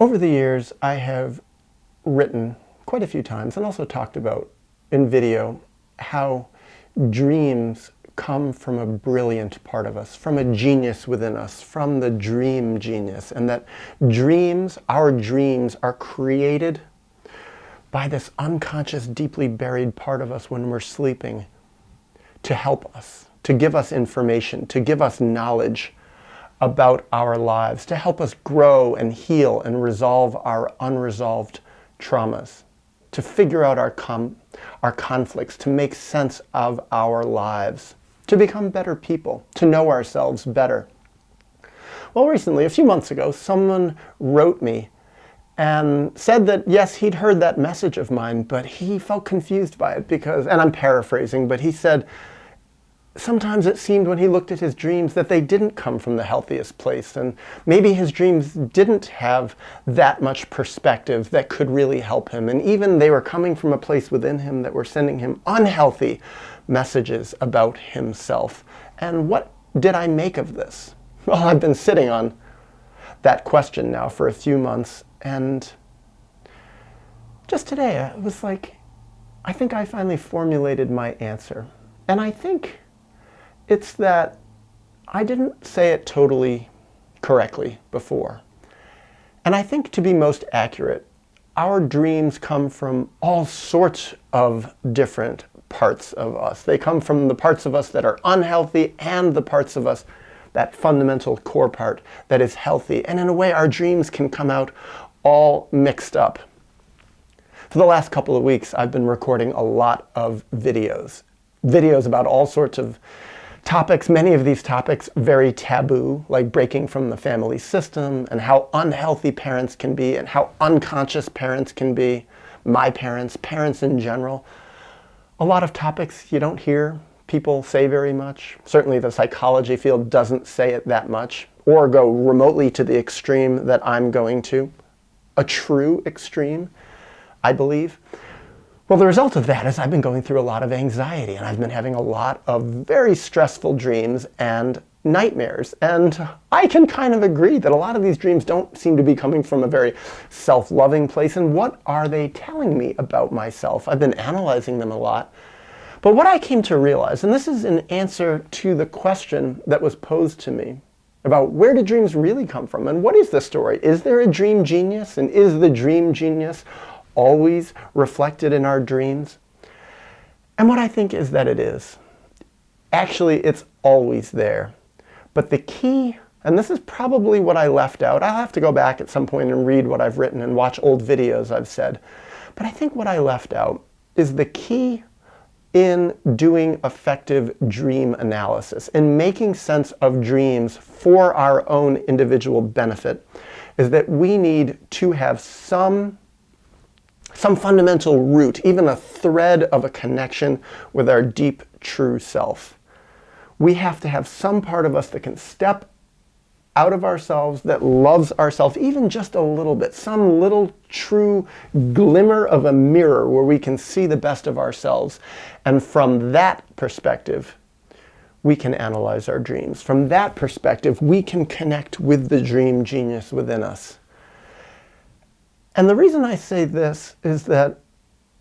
Over the years, I have written quite a few times and also talked about in video how dreams come from a brilliant part of us, from a genius within us, from the dream genius, and that dreams, our dreams, are created by this unconscious, deeply buried part of us when we're sleeping to help us, to give us information, to give us knowledge about our lives, to help us grow and heal and resolve our unresolved traumas, to figure out our conflicts, to make sense of our lives, to become better people, to know ourselves better. Well, recently, a few months ago, someone wrote me and said that, yes, he'd heard that message of mine, but he felt confused by it because, and I'm paraphrasing, but he said, sometimes it seemed when he looked at his dreams that they didn't come from the healthiest place, and maybe his dreams didn't have that much perspective that could really help him, and even they were coming from a place within him that were sending him unhealthy messages about himself. And what did I make of this? Well, I've been sitting on that question now for a few months, and just today I was like, I think I finally formulated my answer. And I think it's that I didn't say it totally correctly before. And I think to be most accurate, our dreams come from all sorts of different parts of us. They come from the parts of us that are unhealthy and the parts of us, that fundamental core part that is healthy. And in a way, our dreams can come out all mixed up. For the last couple of weeks, I've been recording a lot of videos about all sorts of topics, many of these topics very taboo, like breaking from the family system and how unhealthy parents can be and how unconscious parents can be, my parents, parents in general. A lot of topics you don't hear people say very much. Certainly the psychology field doesn't say it that much or go remotely to the extreme that I'm going to. A true extreme, I believe. Well, the result of that is I've been going through a lot of anxiety, and I've been having a lot of very stressful dreams and nightmares. And I can kind of agree that a lot of these dreams don't seem to be coming from a very self-loving place. And what are they telling me about myself? I've been analyzing them a lot. But what I came to realize, and this is an answer to the question that was posed to me about where do dreams really come from, and what is the story? Is there a dream genius, and is the dream genius always reflected in our dreams? And what I think is that it is. Actually, it's always there. But the key, and this is probably what I left out, I'll have to go back at some point and read what I've written and watch old videos I've said, but I think what I left out is the key in doing effective dream analysis and making sense of dreams for our own individual benefit is that we need to have some fundamental root, even a thread of a connection with our deep, true self. We have to have some part of us that can step out of ourselves, that loves ourselves, even just a little bit, some little true glimmer of a mirror where we can see the best of ourselves. And from that perspective, we can analyze our dreams. From that perspective, we can connect with the dream genius within us. And the reason I say this is that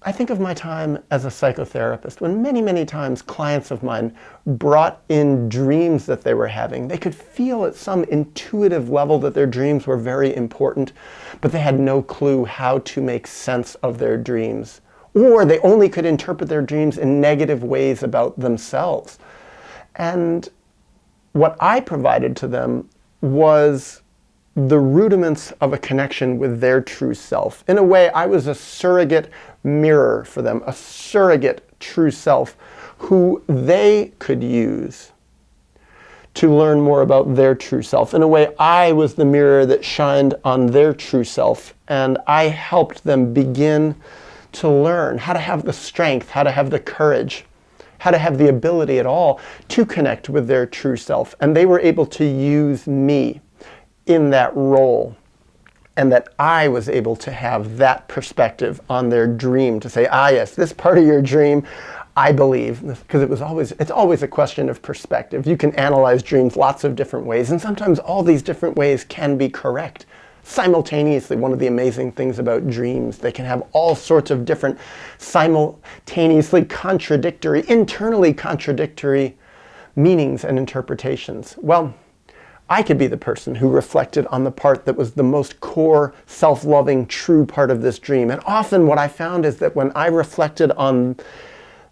I think of my time as a psychotherapist when many, many times clients of mine brought in dreams that they were having. They could feel at some intuitive level that their dreams were very important, but they had no clue how to make sense of their dreams. Or they only could interpret their dreams in negative ways about themselves. And what I provided to them was the rudiments of a connection with their true self. In a way, I was a surrogate mirror for them, a surrogate true self who they could use to learn more about their true self. In a way, I was the mirror that shined on their true self, and I helped them begin to learn how to have the strength, how to have the courage, how to have the ability at all to connect with their true self. And they were able to use me in that role, and that I was able to have that perspective on their dream to say, yes, this part of your dream, I believe, because it's always a question of perspective. You can analyze dreams lots of different ways, and sometimes all these different ways can be correct. simultaneously. One of the amazing things about dreams, they can have all sorts of different simultaneously contradictory, internally contradictory meanings and interpretations. Well, I could be the person who reflected on the part that was the most core, self-loving, true part of this dream. And often what I found is that when I reflected on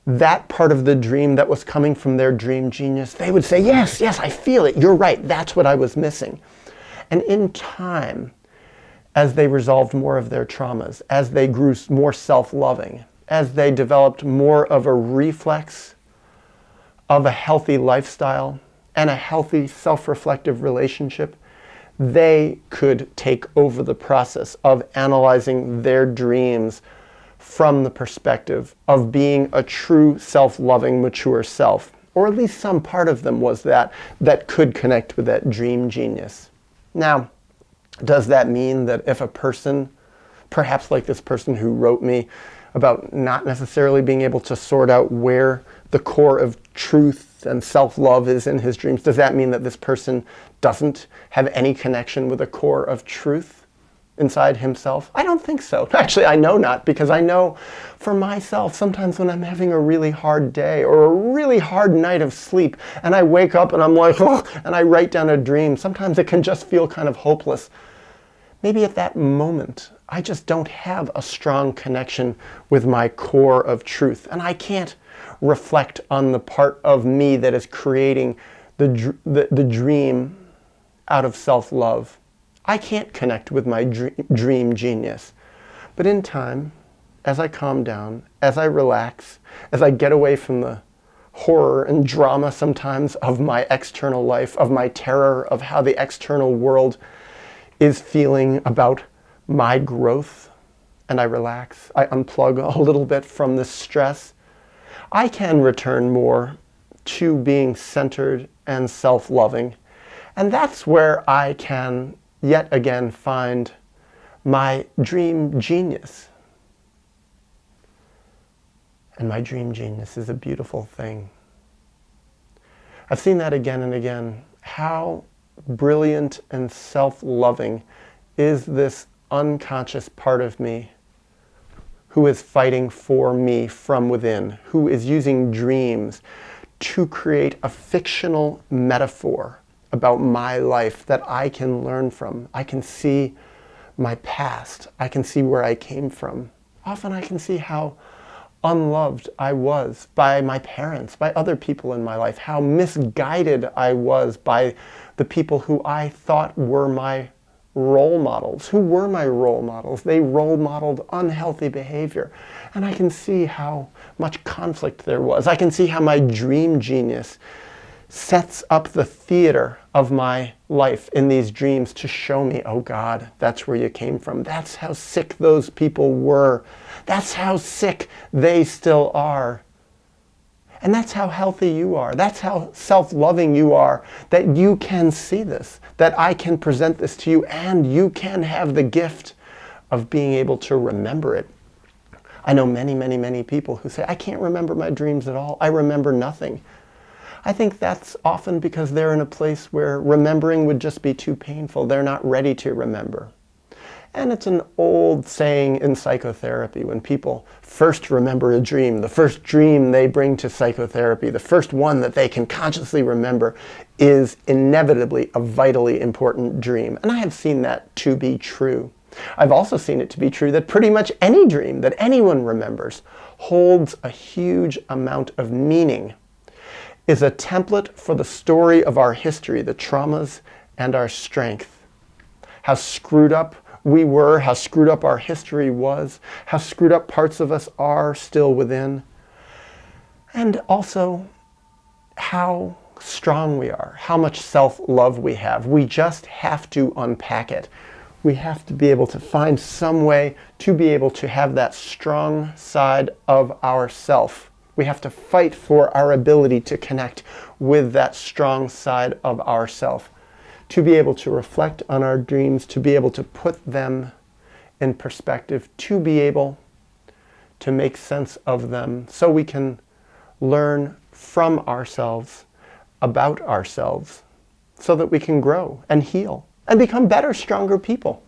that part of the dream that was coming from their dream genius, they would say, yes, yes, I feel it. You're right. That's what I was missing. And in time, as they resolved more of their traumas, as they grew more self-loving, as they developed more of a reflex of a healthy lifestyle and a healthy self-reflective relationship, they could take over the process of analyzing their dreams from the perspective of being a true self-loving, mature self. Or at least some part of them was that could connect with that dream genius. Now, does that mean that if a person, perhaps like this person who wrote me about not necessarily being able to sort out where the core of truth and self-love is in his dreams, does that mean that this person doesn't have any connection with a core of truth inside himself? I don't think so. Actually, I know not, because I know for myself, sometimes when I'm having a really hard day or a really hard night of sleep, and I wake up and I'm like, oh, and I write down a dream, sometimes it can just feel kind of hopeless. Maybe at that moment, I just don't have a strong connection with my core of truth, and I can't reflect on the part of me that is creating the dream out of self-love. I can't connect with my dream genius. But in time, as I calm down, as I relax, as I get away from the horror and drama sometimes of my external life, of my terror, of how the external world is feeling about my growth, and I relax, I unplug a little bit from the stress, I can return more to being centered and self-loving. And that's where I can yet again find my dream genius. And my dream genius is a beautiful thing. I've seen that again and again. How brilliant and self-loving is this unconscious part of me who is fighting for me from within, who is using dreams to create a fictional metaphor about my life that I can learn from. I can see my past. I can see where I came from. Often I can see how unloved I was by my parents, by other people in my life, how misguided I was by the people who I thought were my role models. Who were my role models? They role modeled unhealthy behavior. And I can see how much conflict there was. I can see how my dream genius sets up the theater of my life in these dreams to show me, oh God, that's where you came from. That's how sick those people were. That's how sick they still are. And that's how healthy you are. That's how self-loving you are, that you can see this, that I can present this to you, and you can have the gift of being able to remember it. I know many, many, many people who say, I can't remember my dreams at all. I remember nothing. I think that's often because they're in a place where remembering would just be too painful. They're not ready to remember. And it's an old saying in psychotherapy, when people first remember a dream, the first dream they bring to psychotherapy, the first one that they can consciously remember, is inevitably a vitally important dream. And I have seen that to be true. I've also seen it to be true that pretty much any dream that anyone remembers holds a huge amount of meaning, is a template for the story of our history, the traumas and our strength. How screwed up we were, how screwed up our history was, how screwed up parts of us are still within, and also how strong we are, how much self-love we have. We just have to unpack it. We have to be able to find some way to be able to have that strong side of ourself. We have to fight for our ability to connect with that strong side of ourself, to be able to reflect on our dreams, to be able to put them in perspective, to be able to make sense of them so we can learn from ourselves, about ourselves, so that we can grow and heal and become better, stronger people.